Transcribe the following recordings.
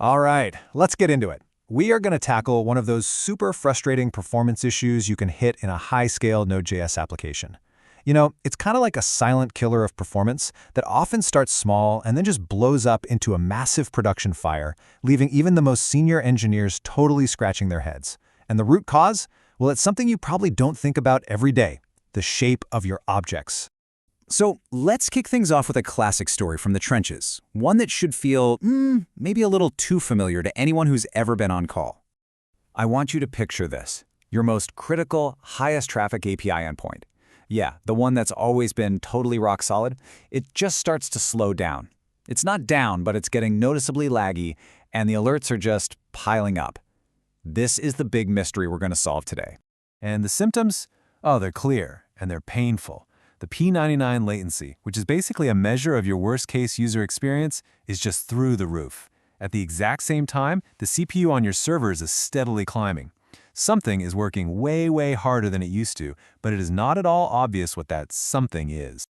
All right, let's get into it. We are going to tackle one of those super frustrating performance issues you can hit in a high-scale Node.js application. It's kind of like a silent killer of performance that often starts small and then just blows up into a massive production fire, leaving even the most senior engineers totally scratching their heads. And the root cause? Well, it's something you probably don't think about every day: the shape of your objects. So let's kick things off with a classic story from the trenches, one that should feel, maybe a little too familiar to anyone who's ever been on call. I want you to picture this: your most critical, highest traffic API endpoint. Yeah, the one that's always been totally rock solid. It just starts to slow down. It's not down, but it's getting noticeably laggy, and the alerts are just piling up. This is the big mystery we're going to solve today. And the symptoms? Oh, they're clear, and they're painful. The P99 latency, which is basically a measure of your worst-case user experience, is just through the roof. At the exact same time, the CPU on your servers is steadily climbing. Something is working way harder than it used to, but it is not at all obvious what that something is.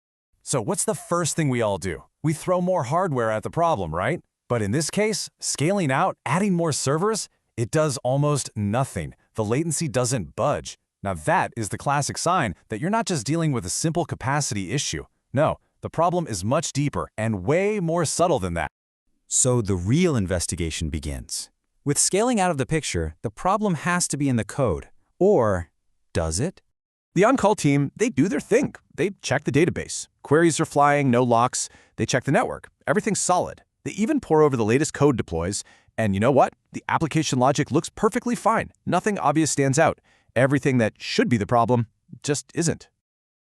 So what's the first thing we all do? We throw more hardware at the problem, right? But in this case, scaling out, adding more servers, it does almost nothing. The latency doesn't budge. Now that is the classic sign that you're not just dealing with a simple capacity issue. No, the problem is much deeper and way more subtle than that. So the real investigation begins. With scaling out of the picture, the problem has to be in the code. Or does it? The on-call team, they do their thing. They check the database. Queries are flying, no locks. They check the network. Everything's solid. They even pore over the latest code deploys. And you know what? The application logic looks perfectly fine. Nothing obvious stands out. Everything that should be the problem just isn't.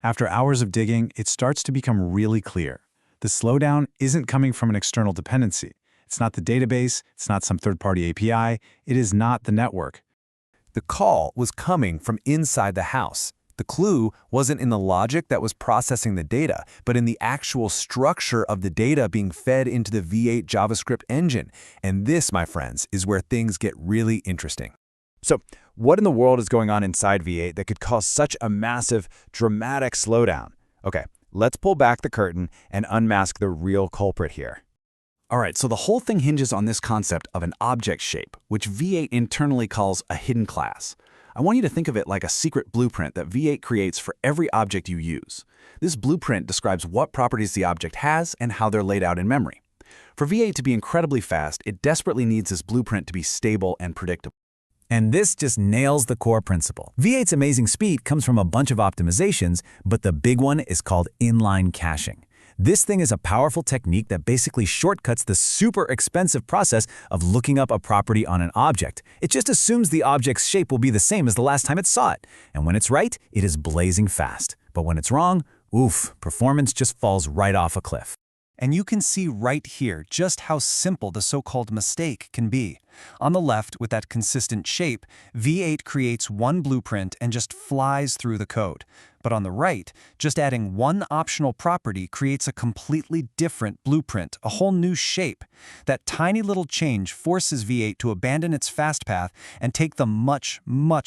After hours of digging, it starts to become really clear. The slowdown isn't coming from an external dependency. It's not the database, it's not some third-party API, it is not the network. The call was coming from inside the house. The clue wasn't in the logic that was processing the data, but in the actual structure of the data being fed into the V8 JavaScript engine. And this, my friends, is where things get really interesting. So what in the world is going on inside V8 that could cause such a massive, dramatic slowdown? Okay, let's pull back the curtain and unmask the real culprit here. All right, so the whole thing hinges on this concept of an object shape, which V8 internally calls a hidden class. I want you to think of it like a secret blueprint that V8 creates for every object you use. This blueprint describes what properties the object has and how they're laid out in memory. For V8 to be incredibly fast, it desperately needs this blueprint to be stable and predictable. And this just nails the core principle. V8's amazing speed comes from a bunch of optimizations, but the big one is called inline caching. This thing is a powerful technique that basically shortcuts the super expensive process of looking up a property on an object. It just assumes the object's shape will be the same as the last time it saw it. And when it's right, it is blazing fast. But when it's wrong, oof, performance just falls right off a cliff. And you can see right here just how simple the so-called mistake can be. On the left, with that consistent shape, V8 creates one blueprint and just flies through the code. But on the right, just adding one optional property creates a completely different blueprint, a whole new shape. That tiny little change forces V8 to abandon its fast path and take the much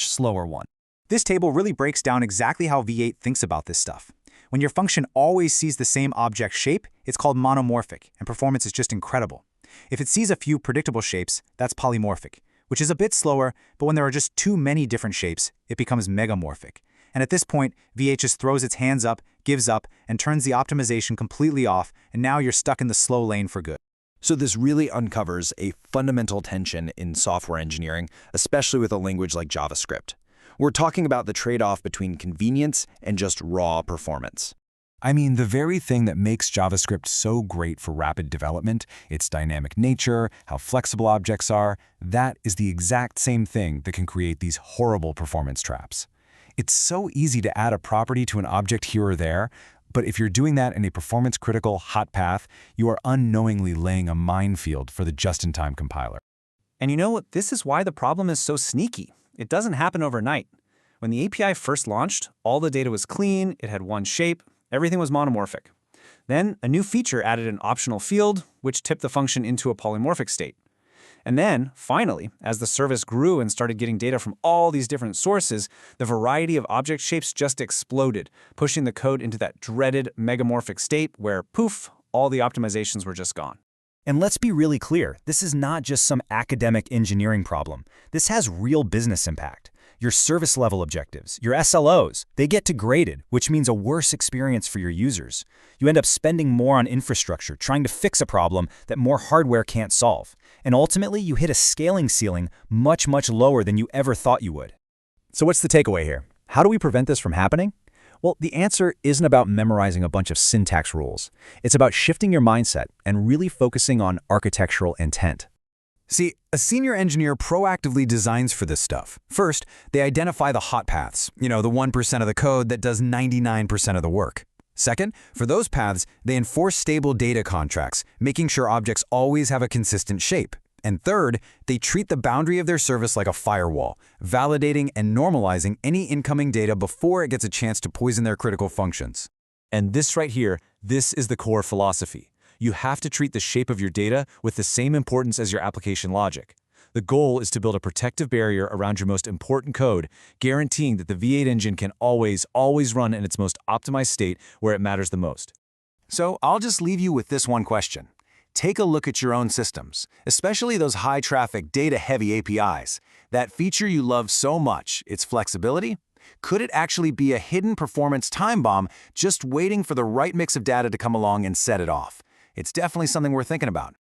slower one. This table really breaks down exactly how V8 thinks about this stuff. When your function always sees the same object shape, it's called monomorphic, and performance is just incredible. If it sees a few predictable shapes, that's polymorphic, which is a bit slower, but when there are just too many different shapes, it becomes megamorphic. And at this point, V8 just throws its hands up, gives up, and turns the optimization completely off, and now you're stuck in the slow lane for good. So this really uncovers a fundamental tension in software engineering, especially with a language like JavaScript. We're talking about the trade-off between convenience and just raw performance. I mean, the very thing that makes JavaScript so great for rapid development, its dynamic nature, how flexible objects are, that is the exact same thing that can create these horrible performance traps. It's so easy to add a property to an object here or there, but if you're doing that in a performance-critical hot path, you are unknowingly laying a minefield for the just-in-time compiler. And you know what? This is why the problem is so sneaky. It doesn't happen overnight. When the API first launched, all the data was clean, it had one shape, everything was monomorphic. Then a new feature added an optional field, which tipped the function into a polymorphic state. And then, finally, as the service grew and started getting data from all these different sources, the variety of object shapes just exploded, pushing the code into that dreaded megamorphic state where, poof, all the optimizations were just gone. And let's be really clear, this is not just some academic engineering problem. This has real business impact. Your service level objectives, your SLOs, they get degraded, which means a worse experience for your users. You end up spending more on infrastructure, trying to fix a problem that more hardware can't solve. And ultimately, you hit a scaling ceiling much, much lower than you ever thought you would. So what's the takeaway here? How do we prevent this from happening? Well, the answer isn't about memorizing a bunch of syntax rules. It's about shifting your mindset and really focusing on architectural intent. See, a senior engineer proactively designs for this stuff. First, they identify the hot paths, the 1% of the code that does 99% of the work. Second, for those paths, they enforce stable data contracts, making sure objects always have a consistent shape. And third, they treat the boundary of their service like a firewall, validating and normalizing any incoming data before it gets a chance to poison their critical functions. And this right here, this is the core philosophy. You have to treat the shape of your data with the same importance as your application logic. The goal is to build a protective barrier around your most important code, guaranteeing that the V8 engine can always run in its most optimized state where it matters the most. So I'll just leave you with this one question. Take a look at your own systems, especially those high-traffic, data-heavy APIs. That feature you love so much, its flexibility? Could it actually be a hidden performance time bomb just waiting for the right mix of data to come along and set it off? It's definitely something we're thinking about.